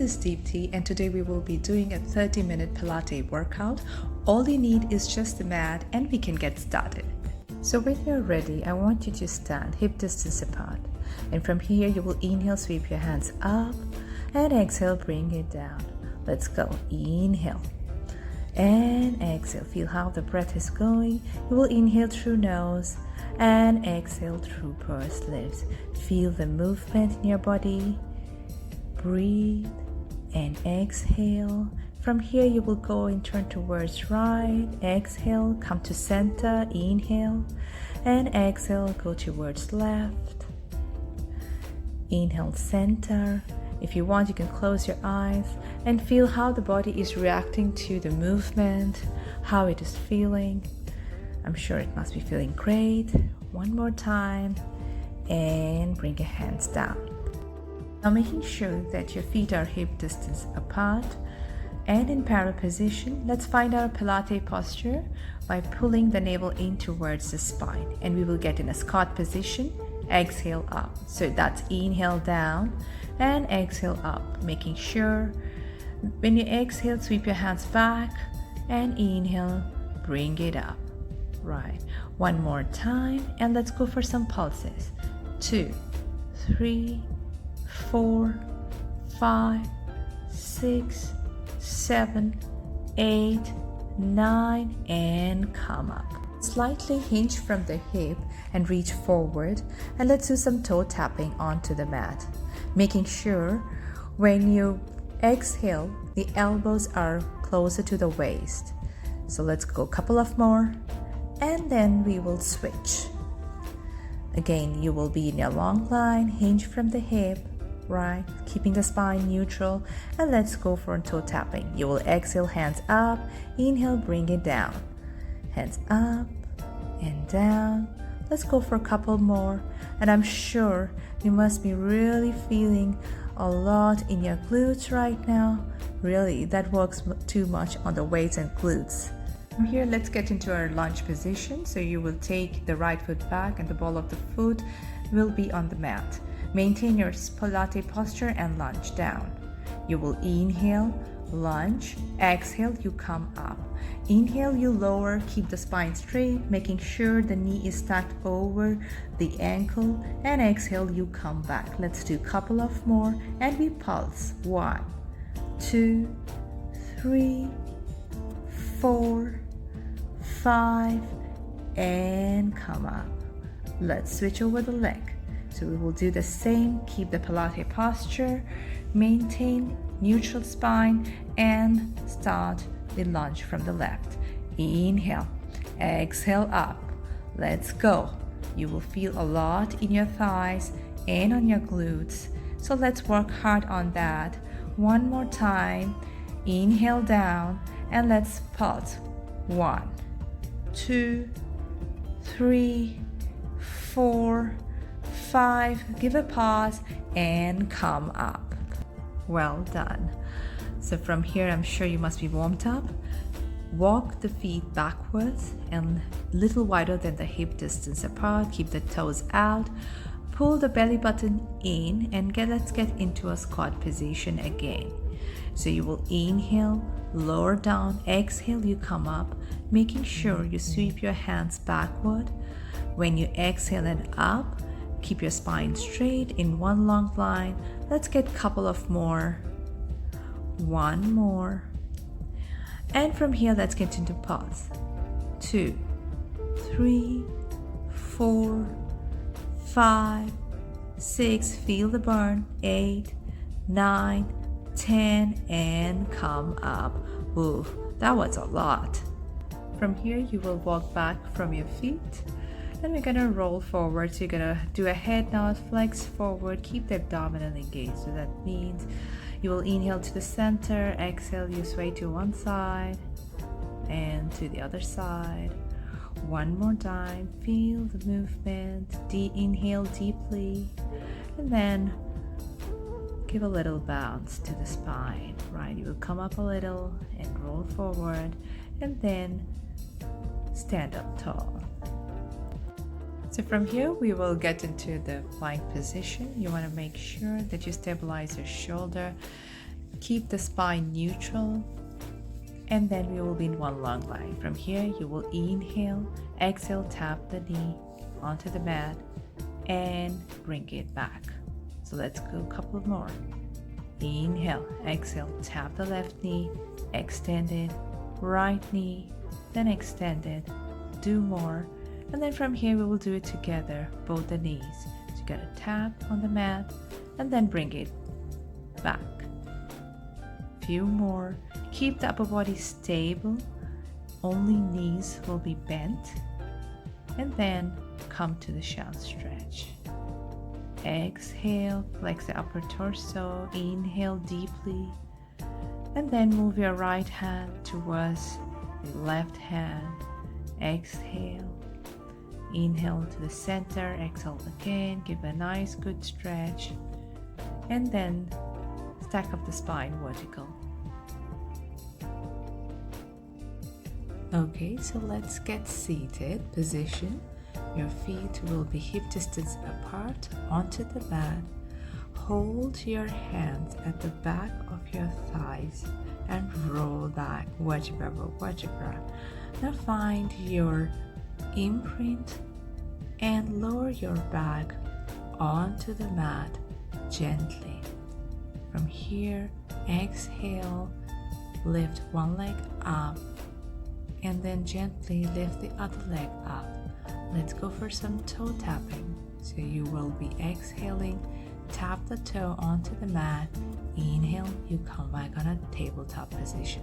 This is Deepti, and today we will be doing a 30-minute Pilates workout. All you need is just a mat and we can get started. So when you're ready, I want you to stand hip distance apart. And from here you will inhale, sweep your hands up, and exhale, bring it down. Let's go. Inhale and exhale. Feel how the breath is going. You will inhale through nose and exhale through pursed lips. Feel the movement in your body. Breathe and exhale. From here you will go and turn towards right. Exhale, come to center. Inhale and exhale, go towards left. Inhale, center. If you want, you can close your eyes and feel how the body is reacting to the movement, how it is feeling. I'm sure it must be feeling great. One more time and bring your hands down. Now making sure that your feet are hip distance apart and in parallel position, let's find our Pilates posture by pulling the navel in towards the spine, and we will get in a squat position. Exhale up. So that's inhale down and exhale up, making sure when you exhale, sweep your hands back and inhale, bring it up. Right. One more time and let's go for some pulses. 2, 3, 4, 5, 6, 7, 8, 9, and come up. Slightly hinge from the hip and reach forward, and let's do some toe tapping onto the mat, making sure when you exhale the elbows are closer to the waist. So let's go a couple of more and then we will switch. Again, you will be in a long line, hinge from the hip, right, keeping the spine neutral, and let's go for toe tapping. You will exhale, hands up, inhale, bring it down, hands up and down. Let's go for a couple more, and I'm sure you must be really feeling a lot in your glutes right now. Really, that works too much on the weights and glutes. From here, let's get into our lunge position. So you will take the right foot back and the ball of the foot will be on the mat. Maintain your Pilates posture and lunge down. You will inhale, lunge, exhale, you come up. Inhale, you lower, keep the spine straight, making sure the knee is stacked over the ankle, and exhale, you come back. Let's do a couple of more and we pulse. 1, 2, 3, 4, 5, and come up. Let's switch over the leg. So we will do the same, keep the Pilates posture, maintain neutral spine, and start the lunge from the left. Inhale, exhale up. Let's go. You will feel a lot in your thighs and on your glutes. So let's work hard on that. One more time. Inhale down and let's pulse. 1, 2, 3, 4, 5, give a pause and come up. Well done. So from here, I'm sure you must be warmed up. Walk the feet backwards and little wider than the hip distance apart. Keep the toes out. Pull the belly button in and let's get into a squat position again. So you will inhale, lower down, exhale, you come up, making sure you sweep your hands backward. When you exhale and up, keep your spine straight in one long line. Let's get a couple of more. One more. And from here, let's get into pause. 2, 3, 4, 5, 6. Feel the burn. 8, 9, 10, and come up. Ooh, that was a lot. From here, you will walk back from your feet. Then we're gonna roll forward. So you're gonna do a head nod, flex forward, keep the abdominal engaged. So that means you will inhale to the center, exhale, you sway to one side and to the other side. One more time, feel the movement. Inhale deeply, and then give a little bounce to the spine, right? You will come up a little and roll forward, and then stand up tall. So from here, we will get into the plank position. You want to make sure that you stabilize your shoulder Keep the spine neutral, and then we will be in one long line. From here, you will inhale, exhale, tap the knee onto the mat, and bring it back. So let's go a couple more. Inhale, exhale, tap the left knee, extend it, right knee, then extend it. Do more. And then from here, we will do it together, both the knees. So you gotta tap on the mat, and then bring it back. Few more. Keep the upper body stable. Only knees will be bent. And then come to the shallow stretch. Exhale, flex the upper torso. Inhale deeply. And then move your right hand towards the left hand. Exhale. Inhale to the center. Exhale again. Give a nice good stretch. And then stack up the spine vertical. Okay, so let's get seated. Position. Your feet will be hip distance apart onto the mat. Hold your hands at the back of your thighs and roll back, vertebra by vertebra. Now find your imprint and lower your back onto the mat gently. From here, exhale, lift one leg up, and then gently lift the other leg up. Let's go for some toe tapping. So you will be exhaling, tap the toe onto the mat. Inhale, you come back on a tabletop position.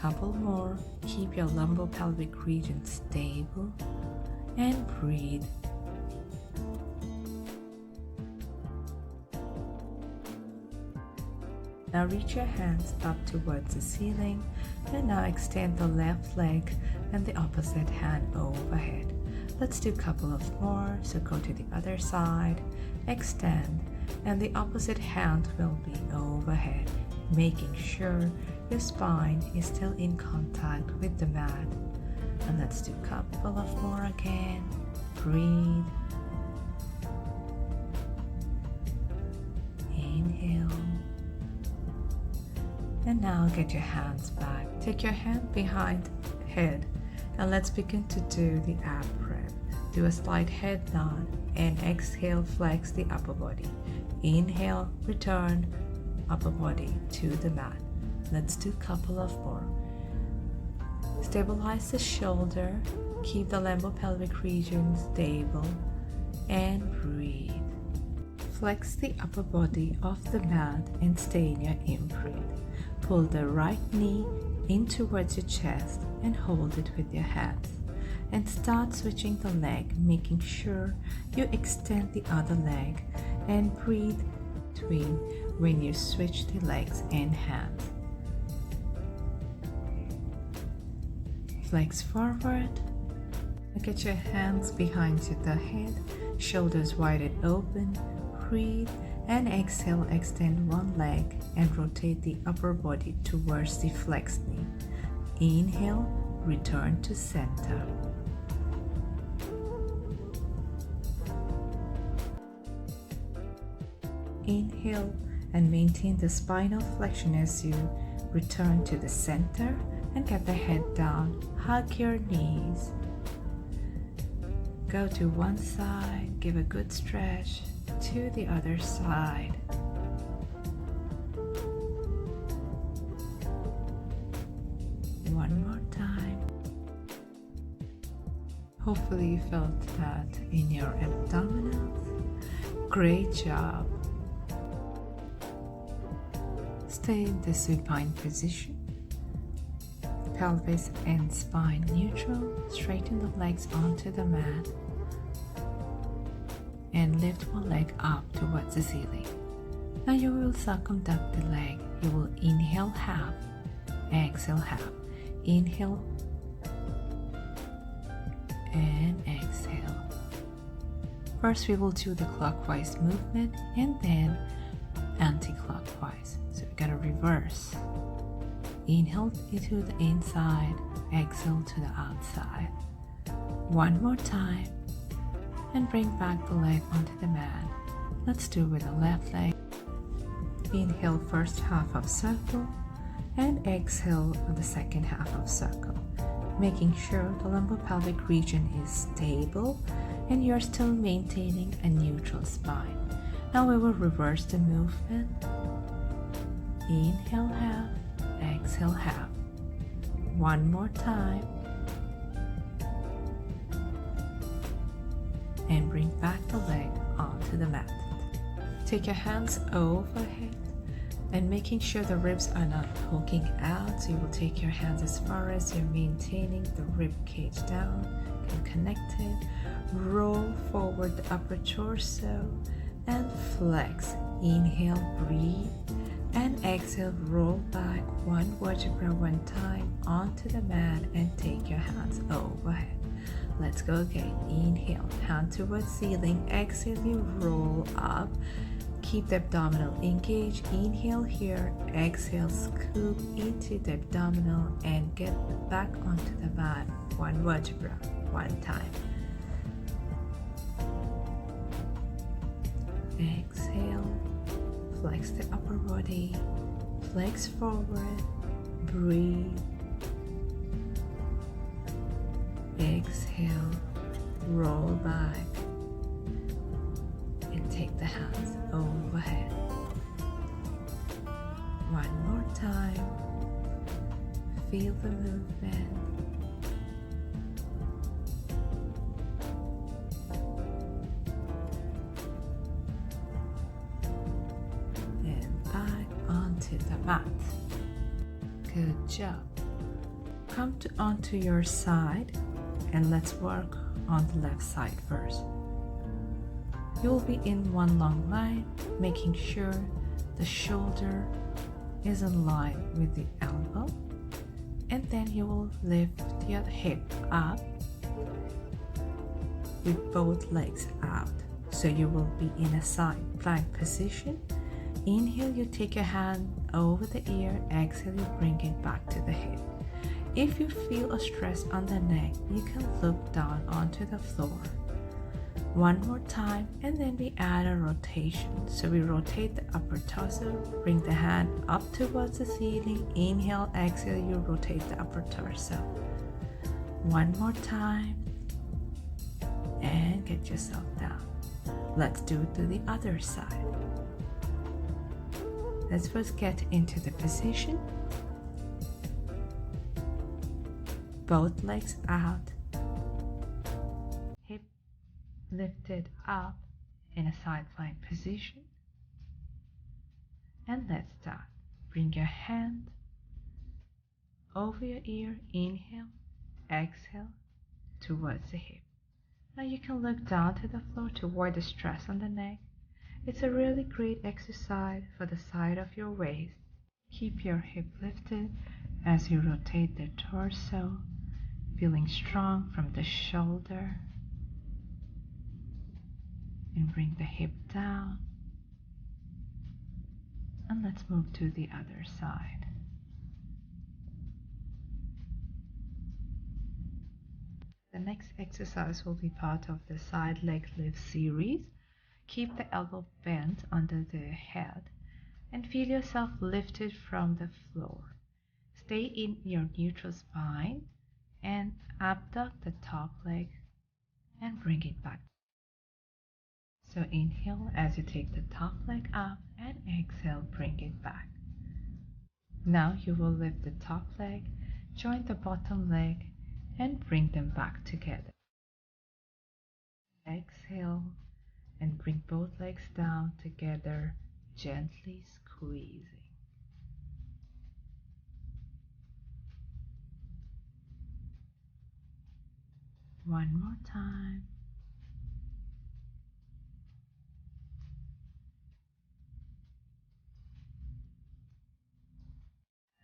Couple more. Keep your lumbopelvic region stable and breathe. Now reach your hands up towards the ceiling, and now extend the left leg and the opposite hand overhead. Let's do a couple of more. So go to the other side, extend, and the opposite hand will be overhead, making sure your spine is still in contact with the mat. And let's do a couple of more again. Breathe. Inhale. And now get your hands back. Take your hand behind head, and let's begin to do the ab prep. Do a slight head nod and exhale, flex the upper body. Inhale, return upper body to the mat. Let's do a couple of more. Stabilize the shoulder, keep the lumbopelvic region stable, and breathe. Flex the upper body off the mat and stay in your imprint. Pull the right knee in towards your chest and hold it with your hands. And start switching the leg, making sure you extend the other leg and breathe between when you switch the legs and hands. Flex forward. Get your hands behind the head, shoulders wide open. Breathe and exhale, extend one leg and rotate the upper body towards the flexed knee. Inhale, return to center. Inhale and maintain the spinal flexion as you return to the center and get the head down. Hug your knees. Go to one side, give a good stretch. To the other side. One more time. Hopefully you felt that in your abdominals. Great job. Stay in the supine position. Pelvis and spine neutral. Straighten the legs onto the mat. And lift one leg up towards the ceiling. Now you will circumduct the leg. You will inhale half, exhale half. Inhale and exhale. First we will do the clockwise movement and then anti-clockwise. So we gotta reverse. Inhale to the inside, exhale to the outside. One more time. And bring back the leg onto the mat. Let's do it with the left leg. Inhale first half of circle and exhale the second half of circle, making sure the lumbo-pelvic region is stable and you're still maintaining a neutral spine. Now we will reverse the movement. Inhale half, exhale half. One more time. And bring back the leg onto the mat. Take your hands overhead and making sure the ribs are not poking out. So you will take your hands as far as you're maintaining the rib cage down and connected. Roll forward the upper torso and flex. Inhale, breathe, and exhale, roll back one vertebra one time onto the mat and take your hands overhead. Let's go again. Inhale, hand towards ceiling. Exhale, you roll up. Keep the abdominal engaged. Inhale here. Exhale, scoop into the abdominal and get back onto the mat. One vertebra, one time. Exhale, flex the upper body. Flex forward. Breathe. Exhale, roll back, and take the hands overhead. One more time. Feel the movement. And back onto the mat. Good job. Come onto your side. And let's work on the left side first. You will be in one long line, making sure the shoulder is in line with the elbow. And then you will lift your hip up with both legs out. So you will be in a side plank position. Inhale, you take your hand over the ear. Exhale, you bring it back to the hip. If you feel a stress on the neck, you can look down onto the floor. One more time, and then we add a rotation. So we rotate the upper torso, bring the hand up towards the ceiling. Inhale, exhale, you rotate the upper torso. One more time, and get yourself down. Let's do it to the other side. Let's first get into the position. Both legs out, hip lifted up in a side plank position. And let's start. Bring your hand over your ear. Inhale, exhale, towards the hip. Now you can look down to the floor to avoid the stress on the neck. It's a really great exercise for the side of your waist. Keep your hip lifted as you rotate the torso, feeling strong from the shoulder, and bring the hip down. And let's move to the other side. The next exercise will be part of the side leg lift series. Keep the elbow bent under the head and feel yourself lifted from the floor. Stay in your neutral spine and abduct the top leg and bring it back. So inhale as you take the top leg up and exhale, bring it back. Now you will lift the top leg, join the bottom leg and bring them back together. Exhale and bring both legs down together, gently squeezing. One more time.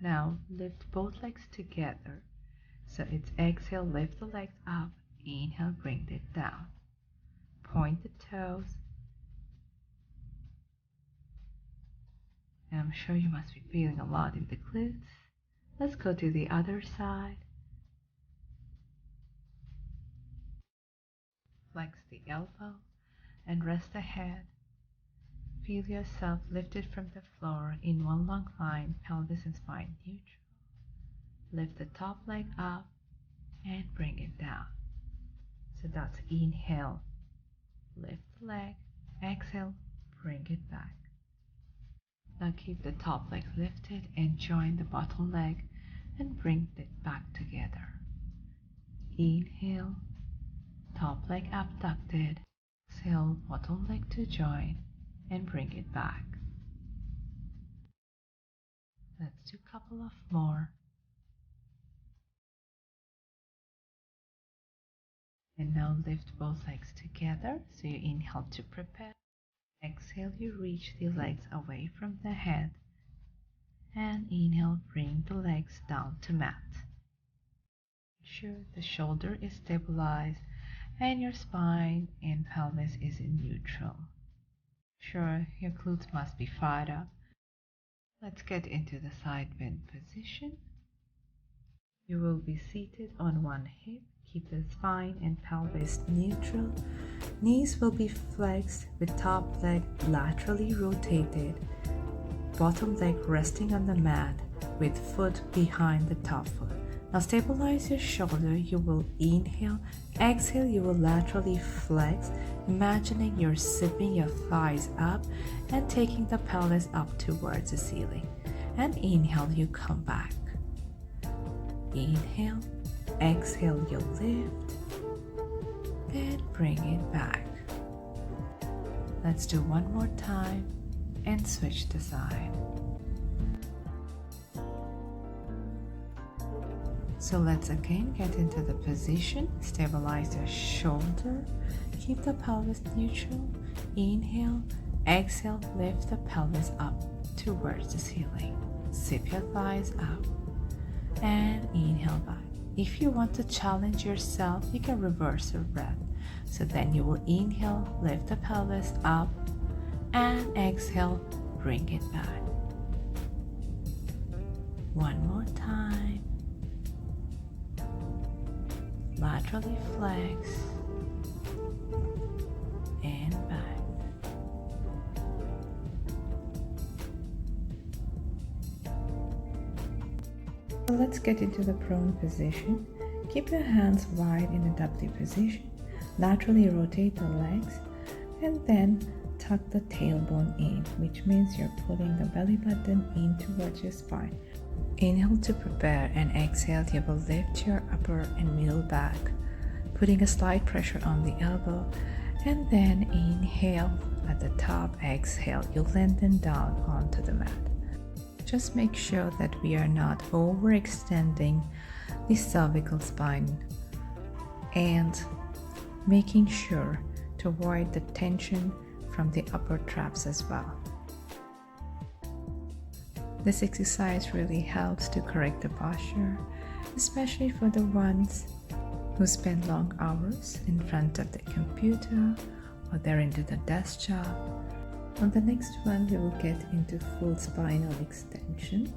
Now lift both legs together. So it's exhale, lift the legs up, inhale, bring it down. Point the toes. And I'm sure you must be feeling a lot in the glutes. Let's go to the other side. Flex the elbow and rest the head. feel yourself lifted from the floor in one long line, pelvis and spine neutral. Lift the top leg up and bring it down. So that's inhale, lift the leg, exhale, bring it back. Now keep the top leg lifted and join the bottom leg and bring it back together. Inhale, top leg abducted, exhale, bottom leg to join and bring it back. Let's do a couple of more. And now lift both legs together. So you inhale to prepare. Exhale, you reach the legs away from the head. And inhale, bring the legs down to mat. Ensure the shoulder is stabilized and your spine and pelvis is in neutral. Sure, your glutes must be fired up. Let's get into the side bend position. You will be seated on one hip. Keep the spine and pelvis neutral. Knees will be flexed with top leg laterally rotated. Bottom leg resting on the mat with foot behind the top foot. Now stabilize your shoulder. You will inhale. Exhale, you will laterally flex, imagining you're zipping your thighs up and taking the pelvis up towards the ceiling. And inhale, you come back. Inhale. Exhale, you lift and bring it back. Let's do one more time and switch the side. So let's again get into the position. Stabilize your shoulder. Keep the pelvis neutral. Inhale. Exhale, lift the pelvis up towards the ceiling. Zip your thighs up and inhale back. If you want to challenge yourself, you can reverse your breath. So then you will inhale, lift the pelvis up, and exhale, bring it back. One more time. Laterally flex and back. So let's get into the prone position. Keep your hands wide in a W position. Laterally rotate the legs and then tuck the tailbone in, which means you're pulling the belly button in towards your spine. Inhale to prepare and exhale, you will lift your upper and middle back, putting a slight pressure on the elbow, and then inhale at the top, exhale, you lengthen down onto the mat. Just make sure that we are not overextending the cervical spine and making sure to avoid the tension from the upper traps as well. This exercise really helps to correct the posture, especially for the ones who spend long hours in front of the computer or they're into the desk job. On the next one, we will get into full spinal extension.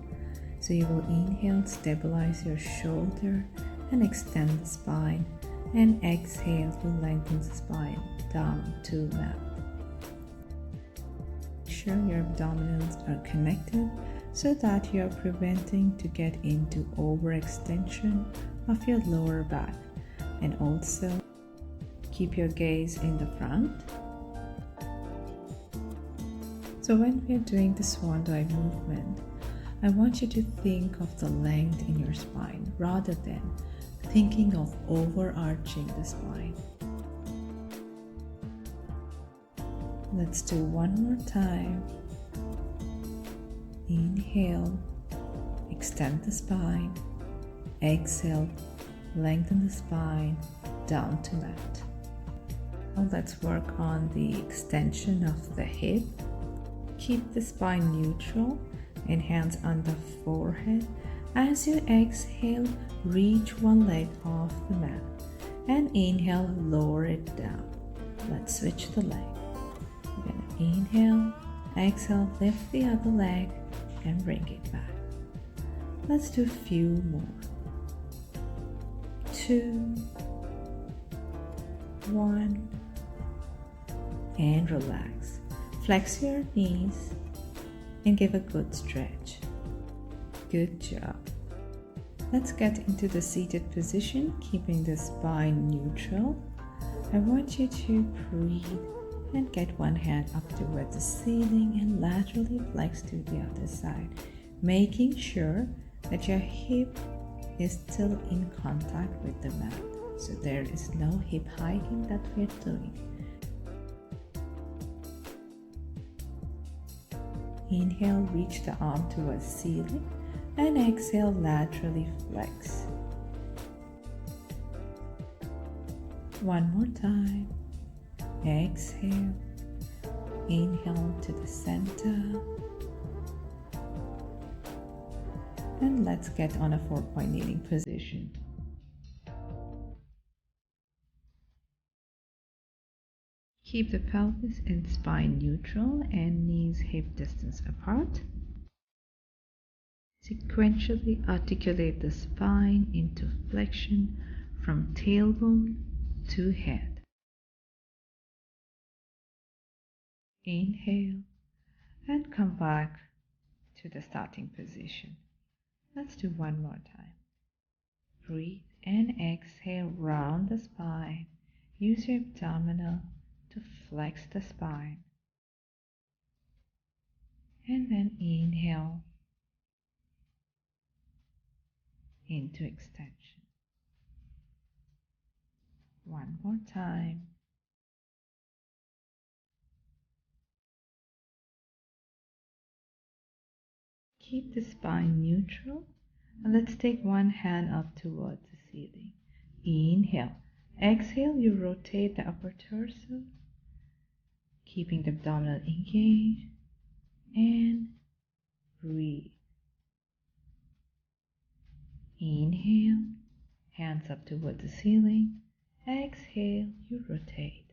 So you will inhale, stabilize your shoulder and extend the spine, and exhale to lengthen the spine down to mat. Make sure your abdominals are connected so that you are preventing to get into overextension of your lower back, and also keep your gaze in the front. So when we're doing the swan dive movement, I want you to think of the length in your spine rather than thinking of overarching the spine. Let's do one more time. Inhale, extend the spine. Exhale, lengthen the spine down to mat. Now let's work on the extension of the hip. Keep the spine neutral and hands on the forehead. As you exhale, reach one leg off the mat and inhale, lower it down. Let's switch the leg. We're gonna inhale, exhale, lift the other leg and bring it back. Let's do a few more. 2, 1, and relax. Flex your knees and give a good stretch. Good job. Let's get into the seated position, keeping the spine neutral. I want you to breathe and get one hand up towards the ceiling and laterally flex to the other side, making sure that your hip is still in contact with the mat. So there is no hip hiking that we're doing. Inhale, reach the arm towards ceiling, and exhale, laterally flex. One more time. Exhale. Inhale to the center. And let's get on a 4-point kneeling position. Keep the pelvis and spine neutral and knees hip distance apart. Sequentially articulate the spine into flexion from tailbone to head. Inhale and come back to the starting position. Let's do one more time. Breathe and exhale, round the spine. Use your abdominal to flex the spine. And then inhale into extension. One more time. Keep the spine neutral and let's take one hand up towards the ceiling. Inhale. Exhale, you rotate the upper torso, keeping the abdominal engaged, and breathe. Inhale, hands up towards the ceiling. Exhale, you rotate.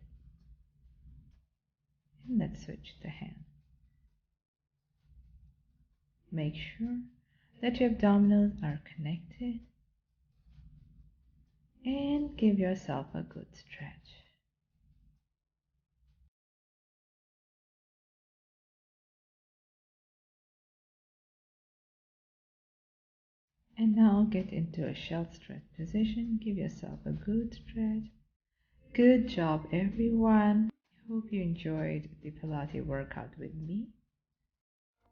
And let's switch the hand. Make sure that your abdominals are connected and give yourself a good stretch. And now get into a short stretch position. Give yourself a good stretch. Good job, everyone. I hope you enjoyed the Pilates workout with me.